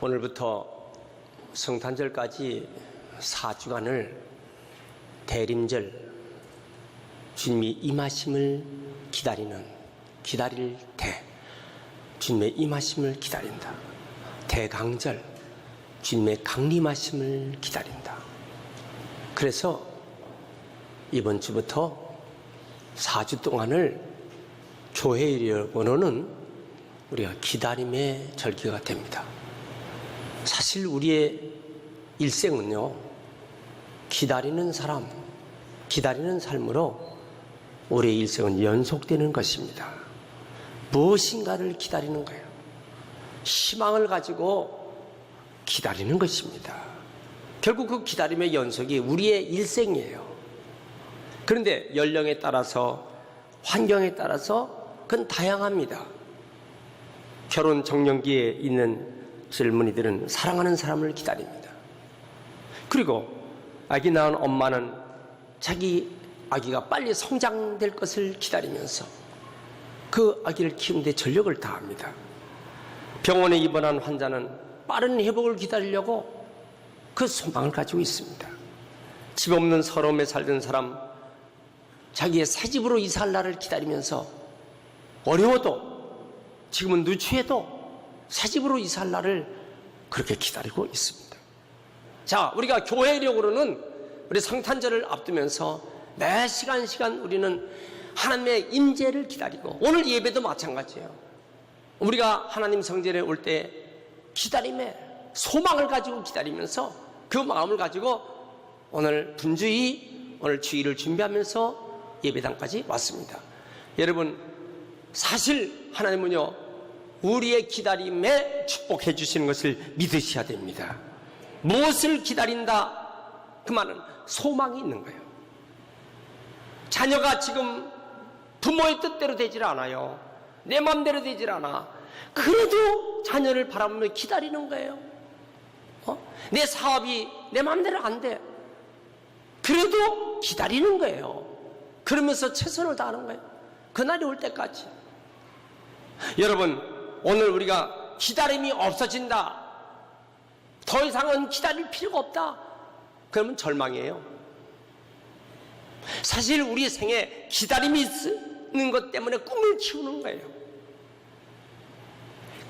오늘부터 성탄절까지 4주간을 대림절, 주님이 임하심을 기다릴 때 주님의 임하심을 기다린다. 대강절, 주님의 강림하심을 기다린다. 그래서 이번 주부터 4주 동안을 교회일로는 우리가 기다림의 절기가 됩니다. 사실 우리의 일생은요, 기다리는 삶으로 우리의 일생은 연속되는 것입니다. 무엇인가를 기다리는 거예요. 희망을 가지고 기다리는 것입니다. 결국 그 기다림의 연속이 우리의 일생이에요. 그런데 연령에 따라서, 환경에 따라서 그건 다양합니다. 결혼 정년기에 있는 젊은이들은 사랑하는 사람을 기다립니다. 그리고 아기 낳은 엄마는 자기 아기가 빨리 성장될 것을 기다리면서 그 아기를 키우는데 전력을 다합니다. 병원에 입원한 환자는 빠른 회복을 기다리려고 그 소망을 가지고 있습니다. 집 없는 서러움에 살던 사람, 자기의 새 집으로 이사할 날을 기다리면서 어려워도, 지금은 누추해도 새 집으로 이사할 날을 그렇게 기다리고 있습니다. 자, 우리가 교회력으로는 우리 성탄절을 앞두면서 매 시간 우리는 하나님의 임재를 기다리고, 오늘 예배도 마찬가지예요. 우리가 하나님 성전에 올 때 기다림에 소망을 가지고 기다리면서 그 마음을 가지고 오늘 분주히 오늘 주일을 준비하면서 예배당까지 왔습니다. 여러분, 사실 하나님은요, 우리의 기다림에 축복해 주시는 것을 믿으셔야 됩니다. 무엇을 기다린다? 그 말은 소망이 있는 거예요. 자녀가 지금 부모의 뜻대로 되질 않아요. 내 마음대로 되질 않아. 그래도 자녀를 바라보며 기다리는 거예요. 내 사업이 내 마음대로 안 돼. 그래도 기다리는 거예요. 그러면서 최선을 다하는 거예요. 그날이 올 때까지. 여러분, 오늘 우리가 기다림이 없어진다, 더 이상은 기다릴 필요가 없다, 그러면 절망이에요. 사실 우리 생에 기다림이 있는 것 때문에 꿈을 키우는 거예요.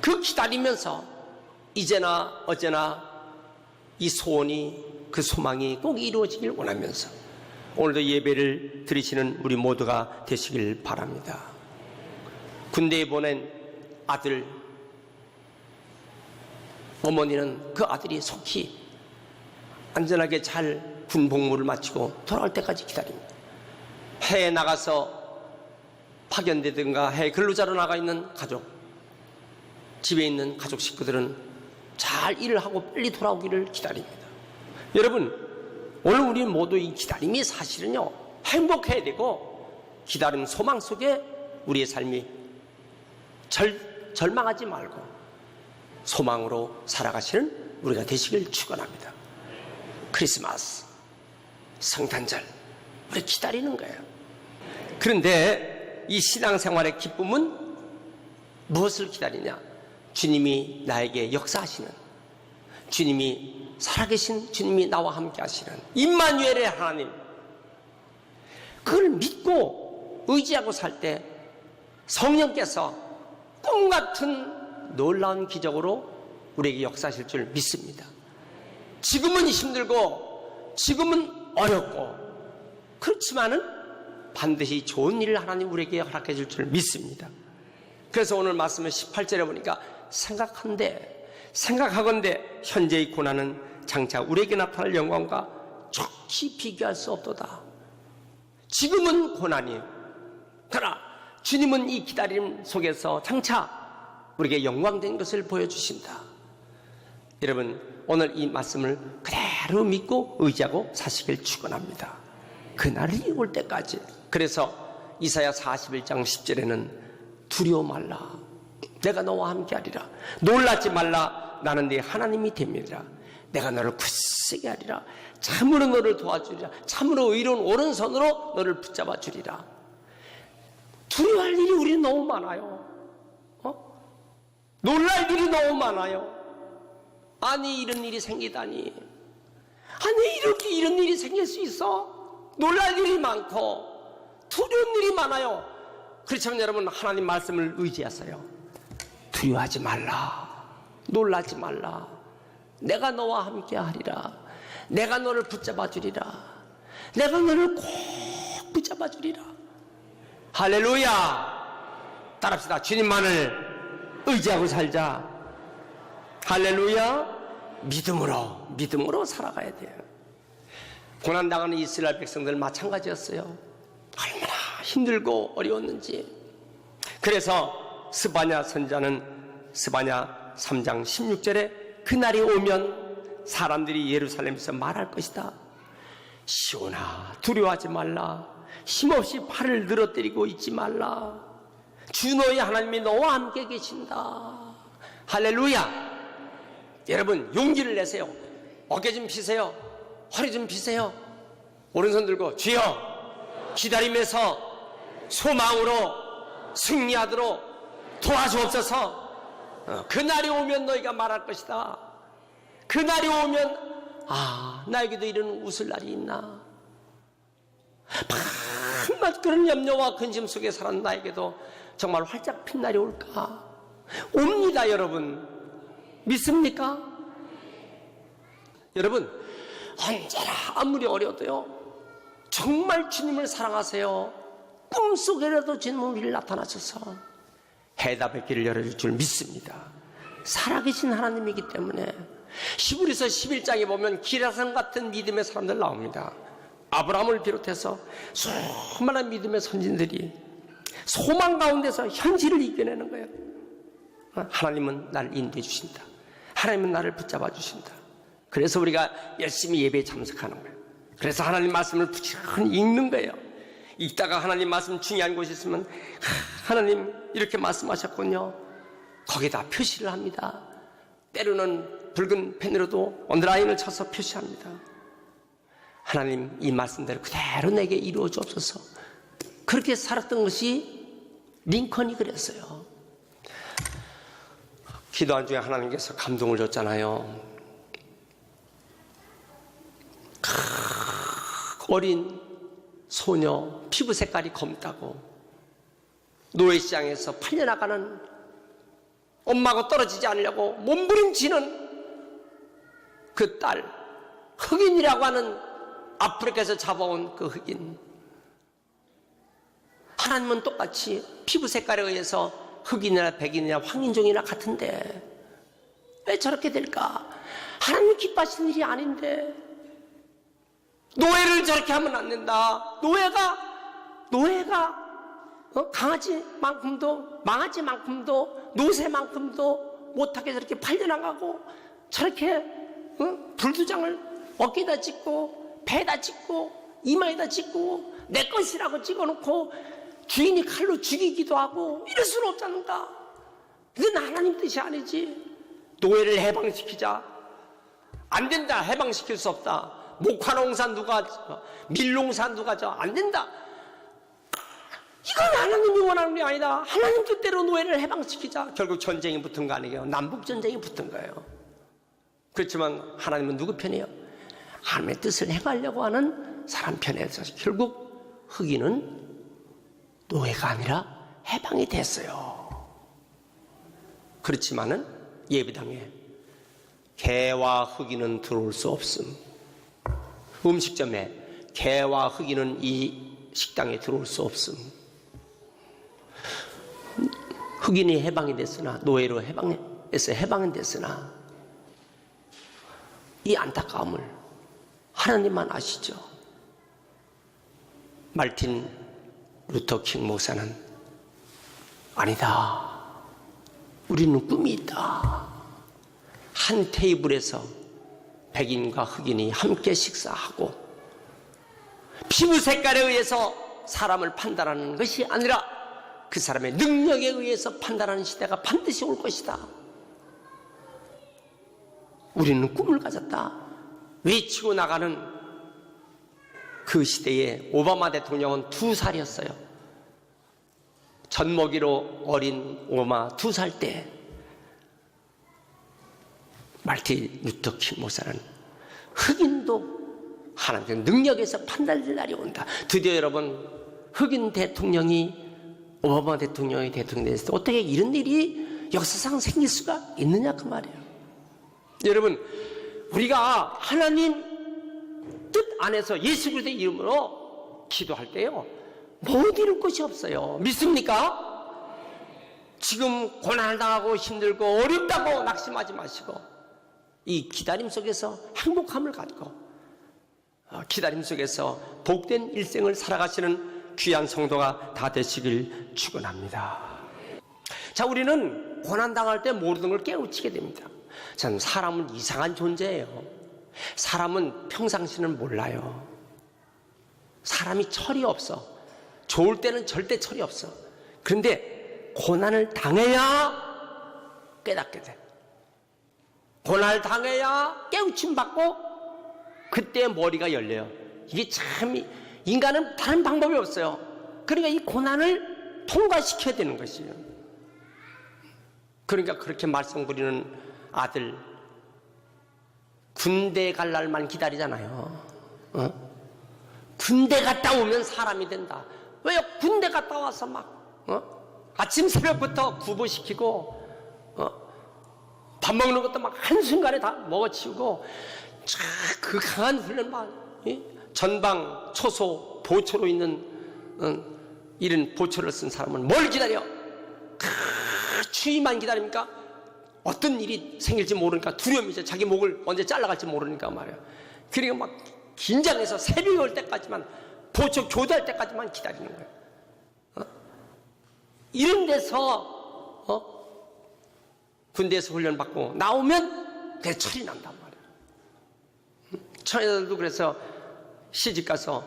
그 기다리면서 이제나 어제나 이 소원이, 그 소망이 꼭 이루어지길 원하면서 오늘도 예배를 드리시는 우리 모두가 되시길 바랍니다. 군대에 보낸 아들, 어머니는 그 아들이 속히 안전하게 잘 군 복무를 마치고 돌아올 때까지 기다립니다. 해외에 나가서 파견되든가 해외 근로자로 나가 있는 가족, 집에 있는 가족 식구들은 잘 일을 하고 빨리 돌아오기를 기다립니다. 여러분, 오늘 우리 모두 이 기다림이 사실은요, 행복해야 되고, 기다림 소망 속에 우리의 삶이 절망하지 말고 소망으로 살아가시는 우리가 되시길 축원합니다. 크리스마스, 성탄절, 우리 기다리는 거예요. 그런데 이 신앙생활의 기쁨은 무엇을 기다리냐? 주님이 나에게 역사하시는, 주님이 살아계신 주님이 나와 함께 하시는 임마누엘의 하나님, 그걸 믿고 의지하고 살 때 성령께서 꿈같은 놀라운 기적으로 우리에게 역사하실 줄 믿습니다. 지금은 힘들고 지금은 어렵고 그렇지만은 반드시 좋은 일을 하나님 우리에게 허락해 줄 줄 믿습니다. 그래서 오늘 말씀은 18절에 보니까 생각하건대 현재의 고난은 장차 우리에게 나타날 영광과 좋게 비교할 수 없도다. 지금은 고난이에요. 그러나 주님은 이 기다림 속에서 장차 우리에게 영광된 것을 보여주신다. 여러분, 오늘 이 말씀을 그대로 믿고 의지하고 사시길 축원합니다. 그날이 올 때까지. 그래서 이사야 41장 10절에는 두려워 말라, 내가 너와 함께 하리라. 놀라지 말라, 나는 네 하나님이 됨이라. 내가 너를 굳세게 하리라. 참으로 너를 도와주리라. 참으로 의로운 오른손으로 너를 붙잡아 주리라. 두려워할 일이 우리는 너무 많아요. 놀랄 일이 너무 많아요. 아니 이런 일이 생기다니. 아니 이렇게 이런 일이 생길 수 있어? 놀랄 일이 많고 두려운 일이 많아요. 그렇지만 여러분, 하나님 말씀을 의지하세요. 두려워하지 말라, 놀라지 말라. 내가 너와 함께 하리라. 내가 너를 붙잡아 주리라. 내가 너를 꼭 붙잡아 주리라. 할렐루야. 따라합시다. 주님만을 의지하고 살자. 할렐루야. 믿음으로 살아가야 돼요. 고난당하는 이스라엘 백성들 마찬가지였어요. 얼마나 힘들고 어려웠는지. 그래서 스바냐 선자는 스바냐 3장 16절에 그날이 오면 사람들이 예루살렘에서 말할 것이다. 시온아, 두려워하지 말라. 힘없이 팔을 늘어뜨리고 있지 말라. 주 너의 하나님이 너와 함께 계신다. 할렐루야. 여러분, 용기를 내세요. 어깨 좀 피세요. 허리 좀 피세요. 오른손 들고 주여, 기다림에서 소망으로 승리하도록 도와주옵소서. 그날이 오면 너희가 말할 것이다. 그날이 오면 나에게도 이런 웃을 날이 있나. 밤낮 그런 염려와 근심 속에 사는 나에게도 정말 활짝 핀 날이 올까? 옵니다. 여러분, 믿습니까? 여러분, 언제나 아무리 어려도요, 정말 주님을 사랑하세요. 꿈속에라도 주님 우리를 나타나셔서 해답의 길을 열어줄 줄 믿습니다. 살아계신 하나님이기 때문에. 히브리서 11장에 보면 기라성 같은 믿음의 사람들 나옵니다. 아브라함을 비롯해서 수많은 믿음의 선진들이 소망 가운데서 현실을 이겨내는 거예요. 하나님은 나를 인도해 주신다. 하나님은 나를 붙잡아 주신다. 그래서 우리가 열심히 예배에 참석하는 거예요. 그래서 하나님 말씀을 부지런히 읽는 거예요. 읽다가 하나님 말씀 중요한 곳이 있으면 하나님 이렇게 말씀하셨군요. 거기다 표시를 합니다. 때로는 붉은 펜으로도 언더라인을 쳐서 표시합니다. 하나님, 이 말씀대로 그대로 내게 이루어 주옵소서. 그렇게 살았던 것이 링컨이 그랬어요. 기도한 중에 하나님께서 감동을 줬잖아요. 어린 소녀, 피부 색깔이 검다고 노예시장에서 팔려나가는, 엄마하고 떨어지지 않으려고 몸부림치는 그 딸, 흑인이라고 하는 아프리카에서 잡아온 그 흑인. 하나님은 똑같이 피부 색깔에 의해서 흑인이나 백인이나 황인종이나 같은데 왜 저렇게 될까? 하나님 기뻐하시는 일이 아닌데. 노예를 저렇게 하면 안 된다. 노예가 강아지만큼도, 망아지만큼도, 노새만큼도 못하게 저렇게 팔려나가고, 저렇게 불두장을 어깨에다 찍고 배에다 찍고 이마에다 찍고 내 것이라고 찍어놓고 주인이 칼로 죽이기도 하고, 이럴 수는 없잖는가. 이건 하나님 뜻이 아니지. 노예를 해방시키자. 안 된다. 해방시킬 수 없다. 목화농사 누가, 밀농사 누가 안 된다. 이건 하나님이 원하는 게 아니다. 하나님 뜻대로 노예를 해방시키자. 결국 전쟁이 붙은 거 아니에요. 남북전쟁이 붙은 거예요. 그렇지만 하나님은 누구 편이에요? 하나님의 뜻을 행하려고 하는 사람 편에서 결국 흑인은 노예가 아니라 해방이 됐어요. 그렇지만은 예배당에 개와 흑인은 들어올 수 없음. 음식점에 개와 흑인은 이 식당에 들어올 수 없음. 흑인이 해방이 됐으나, 노예로 해방은 됐으나 이 안타까움을 하나님만 아시죠. 말틴 루터 킹 목사는 아니다. 우리는 꿈이 있다. 한 테이블에서 백인과 흑인이 함께 식사하고 피부 색깔에 의해서 사람을 판단하는 것이 아니라 그 사람의 능력에 의해서 판단하는 시대가 반드시 올 것이다. 우리는 꿈을 가졌다. 외치고 나가는 그 시대에 오바마 대통령은 2살이었어요. 젖먹이로 어린 오바마 2살 때 마르틴 루터 킹 목사는 흑인도 하나님의 능력에서 판단될 날이 온다. 드디어 여러분, 흑인 대통령이 오바마 대통령이 됐을 때 어떻게 이런 일이 역사상 생길 수가 있느냐 그 말이에요. 여러분, 우리가 하나님 뜻 안에서 예수 그리스도의 이름으로 기도할 때요, 못 이룰 것이 없어요. 믿습니까? 지금 고난을 당하고 힘들고 어렵다고 낙심하지 마시고 이 기다림 속에서 행복함을 갖고 기다림 속에서 복된 일생을 살아가시는 귀한 성도가 다 되시길 축원합니다. 자, 우리는 고난 당할 때 모든 걸 깨우치게 됩니다. 참, 사람은 이상한 존재예요. 사람은 평상시는 몰라요. 사람이 철이 없어. 좋을 때는 절대 철이 없어. 그런데 고난을 당해야 깨닫게 돼. 고난을 당해야 깨우침 받고 그때 머리가 열려요. 이게 참, 인간은 다른 방법이 없어요. 그러니까 이 고난을 통과시켜야 되는 것이에요. 그러니까 그렇게 말썽 부리는 아들, 군대 갈 날만 기다리잖아요. 군대 갔다 오면 사람이 된다. 왜요? 군대 갔다 와서 막 아침 새벽부터 구보시키고 밥 먹는 것도 막 한순간에 다 먹어치우고 그 강한 훈련만, 전방, 초소, 보초로 있는 이런 보초를 쓴 사람은 뭘 기다려? 추위만 기다립니까? 어떤 일이 생길지 모르니까 두려움이죠. 자기 목을 언제 잘라갈지 모르니까 말이에요. 그러니까 막 긴장해서 새벽이 올 때까지만, 보초 교대할 때까지만 기다리는 거예요. 이런 데서 군대에서 훈련받고 나오면 그게 철이 난단 말이에요. 처녀들도 그래서 시집가서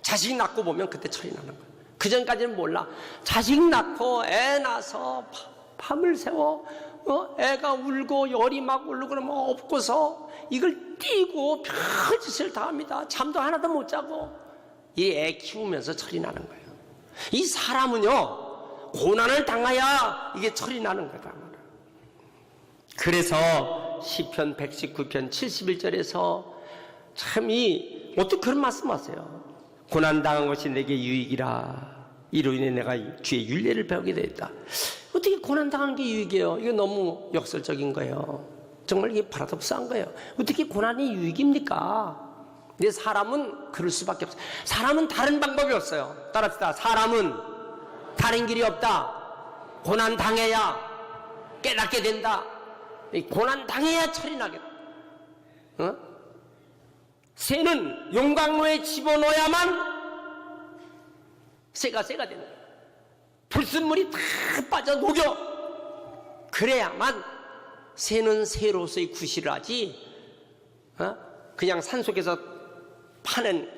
자식 낳고 보면 그때 철이 나는 거예요. 그 전까지는 몰라. 자식 낳고 애 낳아서 밤을 새워 애가 울고 열이 막 오르고 그러면 업고서 이걸 띄고 별짓을 다 합니다. 잠도 하나도 못 자고 이 애 키우면서 철이 나는 거예요. 이 사람은요, 고난을 당해야 이게 철이 나는 거다. 그래서 시편 119편 71절에서 참 어떻게 그런 말씀하세요? 고난 당한 것이 내게 유익이라. 이로 인해 내가 주의 윤례를 배우게 되었다. 어떻게 고난 당하는 게 유익이에요? 이거 너무 역설적인 거예요. 정말 이게 파라독스한 거예요. 어떻게 고난이 유익입니까? 근데 사람은 그럴 수밖에 없어요. 사람은 다른 방법이 없어요. 따라합시다. 사람은 다른 길이 없다. 고난 당해야 깨닫게 된다. 고난 당해야 철이 나겠다. 새는 용광로에 집어넣어야만 새가 된다. 불순물이 다 빠져 녹여. 그래야만 새는 새로서의 구실을 하지. 그냥 산속에서 파는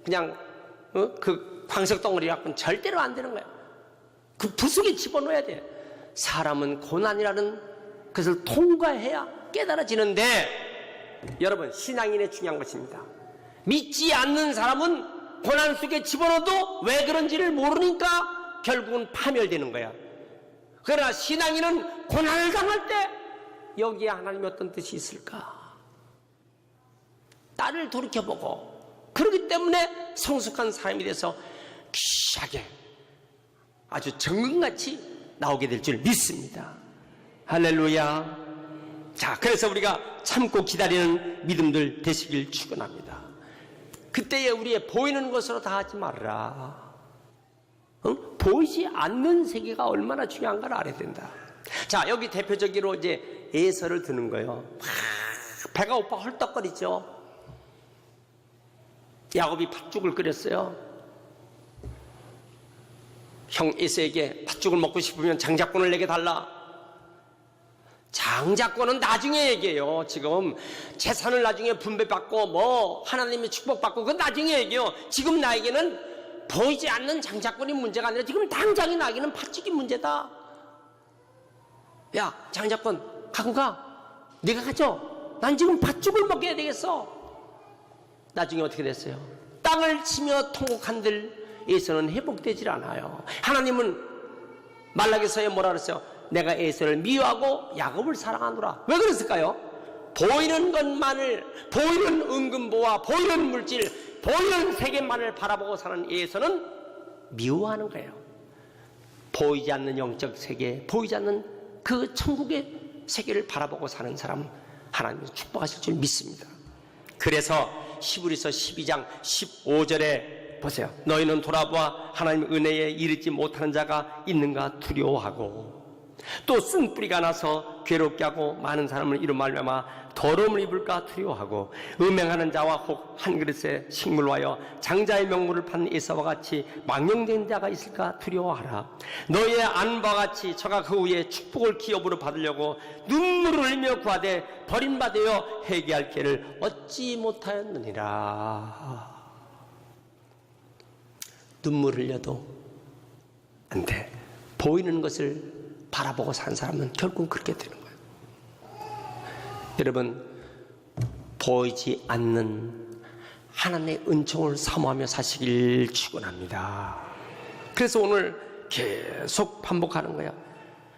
그냥 그 광석 덩어리 갖고는 절대로 안 되는 거야. 그 불속에 집어넣어야 돼. 사람은 고난이라는 것을 통과해야 깨달아지는데, 여러분, 신앙인의 중요한 것입니다. 믿지 않는 사람은 고난 속에 집어넣어도 왜 그런지를 모르니까 결국은 파멸되는 거야. 그러나 신앙인은 고난을 당할 때 여기에 하나님이 어떤 뜻이 있을까? 나를 돌이켜보고, 그렇기 때문에 성숙한 사람이 돼서 귀하게 아주 정금같이 나오게 될 줄 믿습니다. 할렐루야. 자, 그래서 우리가 참고 기다리는 믿음들 되시길 축원합니다. 그때에 우리의 보이는 것으로 다 하지 말라. 보이지 않는 세계가 얼마나 중요한가를 알아야 된다. 자, 여기 대표적으로 이제 에서를 드는 거예요. 배가 고파 헐떡거리죠. 야곱이 팥죽을 끓였어요. 형 에서에게 팥죽을 먹고 싶으면 장자권을 내게 달라. 장자권은 나중에 얘기해요. 지금 재산을 나중에 분배받고 하나님의 축복받고 그건 나중에 얘기해요. 지금 나에게는 보이지 않는 장자권이 문제가 아니라 지금 당장에 나에게는 팥죽이 문제다. 야, 장자권 갖고 가. 네가 가져. 난 지금 팥죽을 먹여야 되겠어. 나중에 어떻게 됐어요? 땅을 치며 통곡한들 에서는 회복되질 않아요. 하나님은 말라기서에 뭐라 그랬어요? 내가 에서를 미워하고 야곱을 사랑하노라. 왜 그랬을까요? 보이는 것만을, 보이는 은근보화, 보이는 물질, 보이는 세계만을 바라보고 사는 예에서는 미워하는 거예요. 보이지 않는 영적 세계, 보이지 않는 그 천국의 세계를 바라보고 사는 사람은 하나님이 축복하실 줄 믿습니다. 그래서 히브리서 12장 15절에 보세요. 너희는 돌아보아 하나님의 은혜에 이르지 못하는 자가 있는가 두려워하고, 또 쓴 뿌리가 나서 괴롭게 하고 많은 사람을 이로 말미암아 더러움을 입을까 두려워하고, 음행하는 자와 혹 한 그릇의 식물로 하여 장자의 명물을 판 에사와 같이 망령된 자가 있을까 두려워하라. 너희의 안과 같이 저가 그 후에 축복을 기업으로 받으려고 눈물을 흘리며 구하되 버림받아 회개할 기회를 얻지 못하였느니라. 눈물 흘려도 안 돼. 보이는 것을 바라보고 산 사람은 결국 그렇게 되는 거예요. 여러분, 보이지 않는 하나님의 은총을 사모하며 사시길 축원합니다. 그래서 오늘 계속 반복하는 거예요.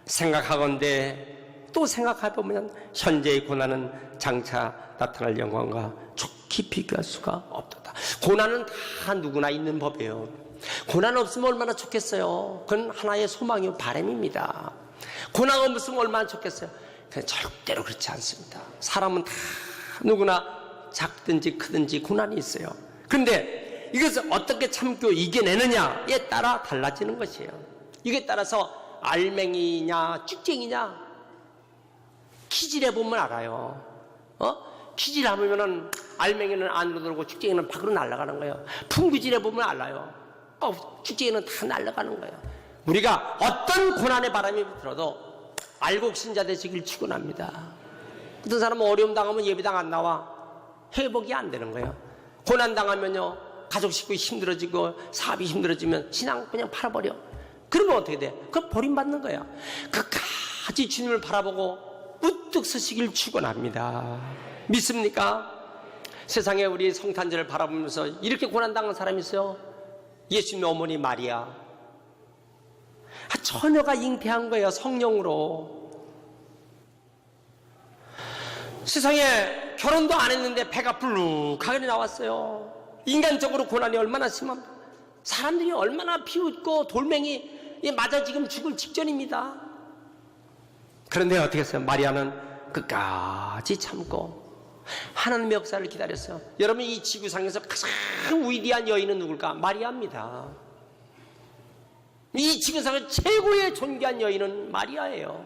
생각하건대 또 생각해보면 현재의 고난은 장차 나타날 영광과 좋게 비교할 수가 없도다. 고난은 다 누구나 있는 법이에요. 고난 없으면 얼마나 좋겠어요. 그건 하나의 소망이고 바람입니다. 고난 없으면 얼마나 좋겠어요. 그냥 절대로 그렇지 않습니다. 사람은 다 누구나 작든지 크든지 고난이 있어요. 그런데 이것을 어떻게 참고 이겨내느냐에 따라 달라지는 것이에요. 이게 따라서 알맹이냐 쭉쟁이냐 키질해보면 알아요. 키질해보면 알맹이는 안으로 들어오고 쭉쟁이는 밖으로 날아가는 거예요. 풍구질해보면 알아요. 쭉쟁이는 다 날아가는 거예요. 우리가 어떤 고난의 바람이 들어도 알곡신자 되시길 축원합니다. 어떤 사람은 어려움 당하면 예배당 안 나와. 회복이 안 되는 거예요. 고난 당하면요, 가족 식구 힘들어지고 사업이 힘들어지면 신앙 그냥 팔아버려. 그러면 어떻게 돼? 그건 버림받는 거예요. 끝까지 주님을 바라보고 우뚝 서시길 축원합니다. 믿습니까? 세상에 우리 성탄절을 바라보면서 이렇게 고난 당한 사람이 있어요. 예수님의 어머니 마리아. 처녀가 잉태한 거예요. 성령으로. 세상에 결혼도 안 했는데 배가 불룩하게 나왔어요. 인간적으로 고난이 얼마나 심합니까? 사람들이 얼마나 비웃고 돌멩이 맞아 지금 죽을 직전입니다. 그런데 어떻게 했어요? 마리아는 끝까지 참고 하나님의 역사를 기다렸어요. 여러분, 이 지구상에서 가장 위대한 여인은 누굴까? 마리아입니다. 이 지구상에서 최고의 존귀한 여인은 마리아예요.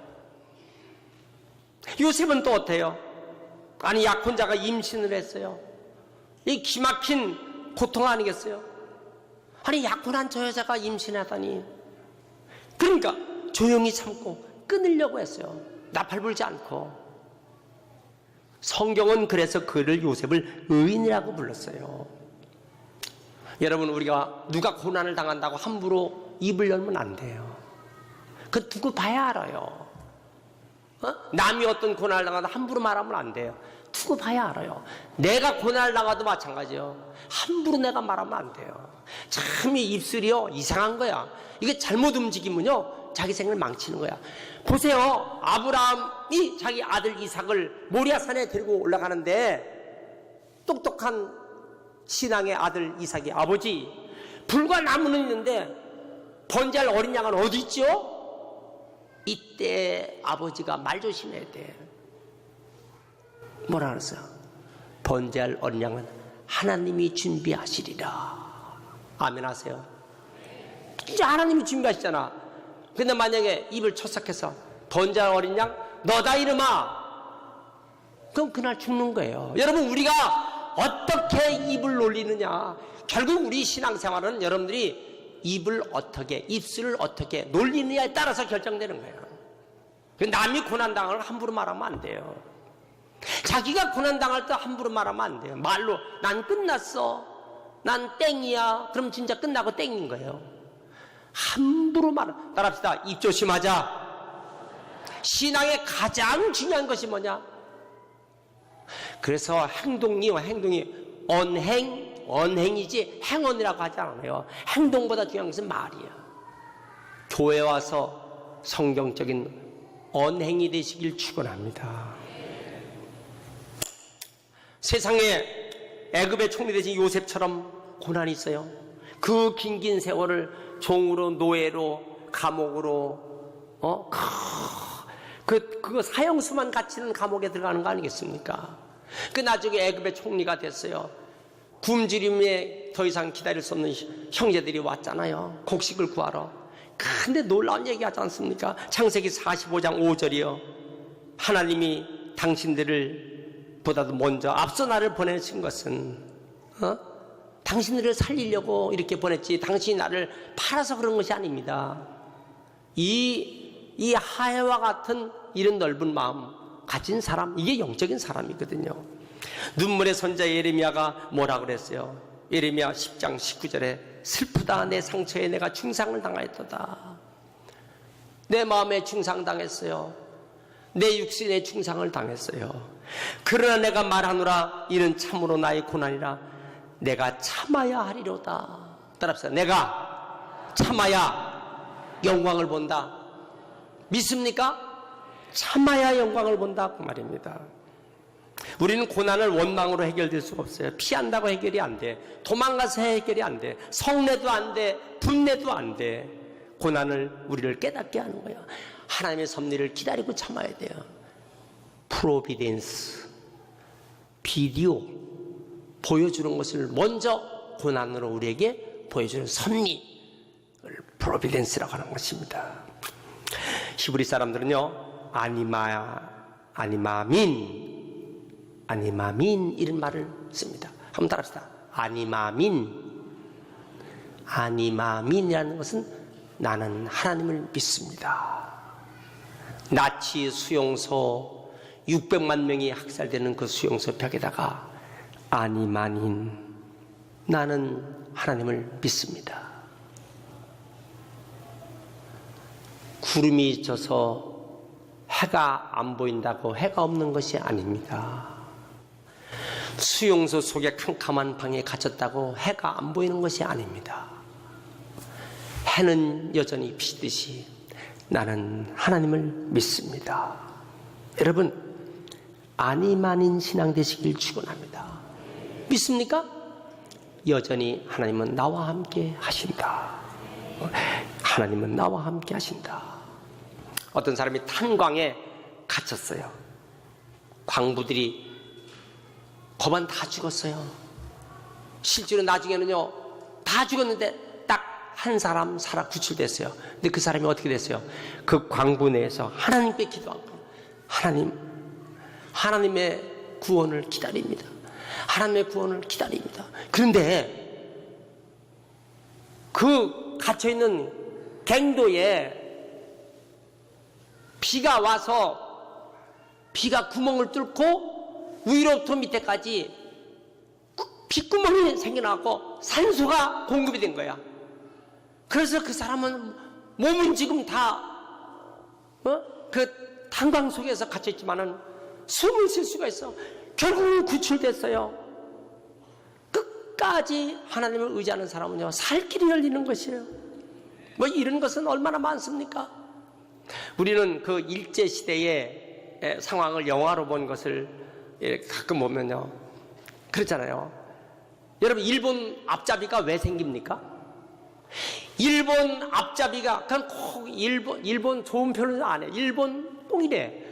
요셉은 또 어때요? 아니, 약혼자가 임신을 했어요. 이 기막힌 고통 아니겠어요? 아니, 약혼한 저 여자가 임신하다니. 그러니까 조용히 참고 끊으려고 했어요. 나팔 불지 않고. 성경은 그래서 그를, 요셉을 의인이라고 불렀어요. 여러분, 우리가 누가 고난을 당한다고 함부로 입을 열면 안 돼요. 그 두고 봐야 알아요. 남이 어떤 고난을 당하도 함부로 말하면 안 돼요. 두고 봐야 알아요. 내가 고난을 당하도 마찬가지예요. 함부로 내가 말하면 안 돼요. 참, 이 입술이요, 이상한 거야. 이게 잘못 움직이면요, 자기 생을 망치는 거야. 보세요. 아브라함이 자기 아들 이삭을 모리아산에 데리고 올라가는데, 똑똑한 신앙의 아들 이삭이, 아버지, 불과 나무는 있는데 번제할 어린 양은 어디 있죠? 이때 아버지가 말 조심해야 돼. 뭐라 그랬어요? 번제할 어린 양은 하나님이 준비하시리라. 아멘 하세요. 진짜 하나님이 준비하시잖아. 근데 만약에 입을 초싹해서 번제할 어린 양 너다 이름아, 그럼 그날 죽는 거예요. 여러분, 우리가 어떻게 입을 놀리느냐, 결국 우리 신앙생활은 여러분들이 입을 어떻게, 입술을 어떻게 놀리느냐에 따라서 결정되는 거예요. 남이 고난당할 걸 함부로 말하면 안 돼요. 자기가 고난당할 때 함부로 말하면 안 돼요. 말로 난 끝났어, 난 땡이야, 그럼 진짜 끝나고 땡인 거예요. 함부로 따라합시다. 입 조심하자. 신앙의 가장 중요한 것이 뭐냐? 그래서 행동이 언행이지 행언이라고 하지 않아요. 행동보다 중요한 것은 말이야. 교회 와서 성경적인 언행이 되시길 축원합니다. 세상에 애굽의 총리 대신 요셉처럼 고난이 있어요. 그 긴 세월을 종으로, 노예로, 감옥으로, 그 사형수만 갇히는 감옥에 들어가는 거 아니겠습니까? 그 나중에 애굽의 총리가 됐어요. 굶주림에 더 이상 기다릴 수 없는 형제들이 왔잖아요. 곡식을 구하러. 근데 놀라운 얘기 하지 않습니까? 창세기 45장 5절이요. 하나님이 당신들을 보다도 먼저 앞서 나를 보내신 것은 당신들을 살리려고 이렇게 보냈지 당신이 나를 팔아서 그런 것이 아닙니다. 이 하해와 같은 이런 넓은 마음 가진 사람, 이게 영적인 사람이거든요. 눈물의 선자 예레미야가 뭐라 그랬어요? 예레미야 10장 19절에 슬프다 내 상처에 내가 중상을 당하였도다. 내 마음에 중상당했어요. 내 육신에 중상을 당했어요. 그러나 내가 말하노라 이는 참으로 나의 고난이라 내가 참아야 하리로다. 따라합시다. 내가 참아야 영광을 본다. 믿습니까? 참아야 영광을 본다 그 말입니다. 우리는 고난을 원망으로 해결될 수가 없어요. 피한다고 해결이 안 돼. 도망가서 해결이 안 돼. 성내도 안 돼. 분내도 안 돼. 고난을 우리를 깨닫게 하는 거야. 하나님의 섭리를 기다리고 참아야 돼요. 프로비덴스, 비디오, 보여주는 것을 먼저 고난으로 우리에게 보여주는 섭리를 프로비덴스라고 하는 것입니다. 히브리 사람들은요, 아니마민 이런 말을 씁니다. 한번 따라합시다. 아니마민이라는 것은 나는 하나님을 믿습니다. 나치 수용소 600만 명이 학살되는 그 수용소 벽에다가 아니마닌 나는 하나님을 믿습니다. 구름이 져서 해가 안 보인다고 해가 없는 것이 아닙니다. 수용소 속에 캄캄한 방에 갇혔다고 해가 안 보이는 것이 아닙니다. 해는 여전히 비치듯이 나는 하나님을 믿습니다. 여러분, 아니만인 신앙 되시길 축원합니다. 믿습니까? 여전히 하나님은 나와 함께 하신다. 하나님은 나와 함께 하신다. 어떤 사람이 탄광에 갇혔어요. 광부들이 거반 다 죽었어요. 실제로 나중에는요, 다 죽었는데 딱 한 사람 살아 구출됐어요. 근데 그 사람이 어떻게 됐어요? 그 광부 내에서 하나님께 기도한 거예요. 하나님의 구원을 기다립니다. 하나님의 구원을 기다립니다. 그런데 그 갇혀있는 갱도에 비가 와서 비가 구멍을 뚫고 위로부터 밑에까지 빗구멍이 생겨나고 산소가 공급이 된 거야. 그래서 그 사람은 몸은 지금 다 그 탄광 속에서 갇혀있지만은 숨을 쉴 수가 있어. 결국은 구출됐어요. 끝까지 하나님을 의지하는 사람은요, 살 길이 열리는 것이에요. 뭐 이런 것은 얼마나 많습니까? 우리는 그 일제시대의 상황을 영화로 본 것을 가끔 보면요, 그렇잖아요. 여러분, 일본 앞잡이가 왜 생깁니까? 일본 앞잡이가 그냥 꼭 일본 좋은 표현은 안 해. 일본 똥이래.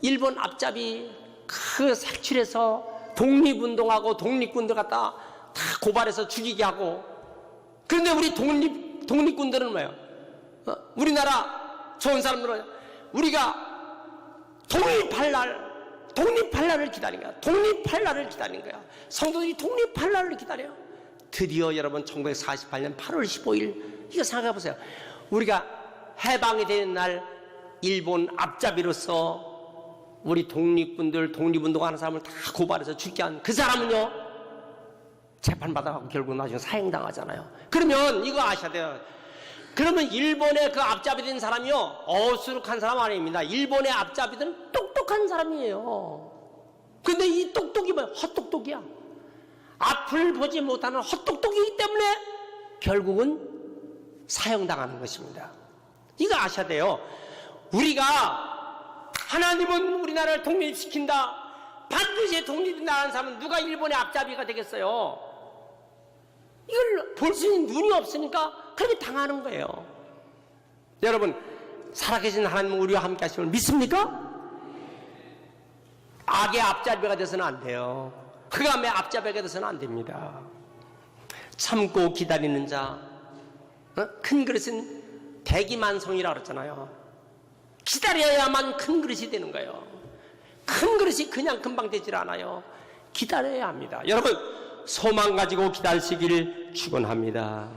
일본 앞잡이 그 색출해서 독립운동하고 독립군들 갖다 다 고발해서 죽이게 하고. 그런데 우리 독립군들은 뭐예요? 우리나라 좋은 사람들은 우리가 독립할 날을 기다린 거야. 독립할 날을 기다린 거야. 성도들이 독립할 날을 기다려요. 드디어 여러분 1948년 8월 15일 이거 생각해 보세요. 우리가 해방이 되는 날 일본 앞잡이로서 우리 독립군들 독립운동하는 사람을 다 고발해서 죽게 한 그 사람은요, 재판받아가고 결국 나중에 사형당하잖아요. 그러면 이거 아셔야 돼요. 그러면 일본의 그 앞잡이 된 사람이요, 어수룩한 사람 아닙니다. 일본의 앞잡이들은 똑똑한 사람이에요. 근데 이 똑똑이 뭐야? 헛똑똑이야. 앞을 보지 못하는 헛똑똑이기 때문에 결국은 사형당하는 것입니다. 이거 아셔야 돼요. 우리가 하나님은 우리나라를 독립시킨다, 반드시 독립이 나는 사람은 누가 일본의 앞잡이가 되겠어요? 이걸 볼 수 있는 눈이 없으니까 그렇게 당하는 거예요. 여러분, 살아계신 하나님은 우리와 함께 하심을 믿습니까? 악의 앞잡이가 돼서는 안 돼요. 흑암의 앞잡이가 돼서는 안 됩니다. 참고 기다리는 자, 큰 그릇은 대기만성이라고 그랬잖아요. 기다려야만 큰 그릇이 되는 거예요. 큰 그릇이 그냥 금방 되질 않아요. 기다려야 합니다. 여러분, 소망 가지고 기다리시길 축원합니다.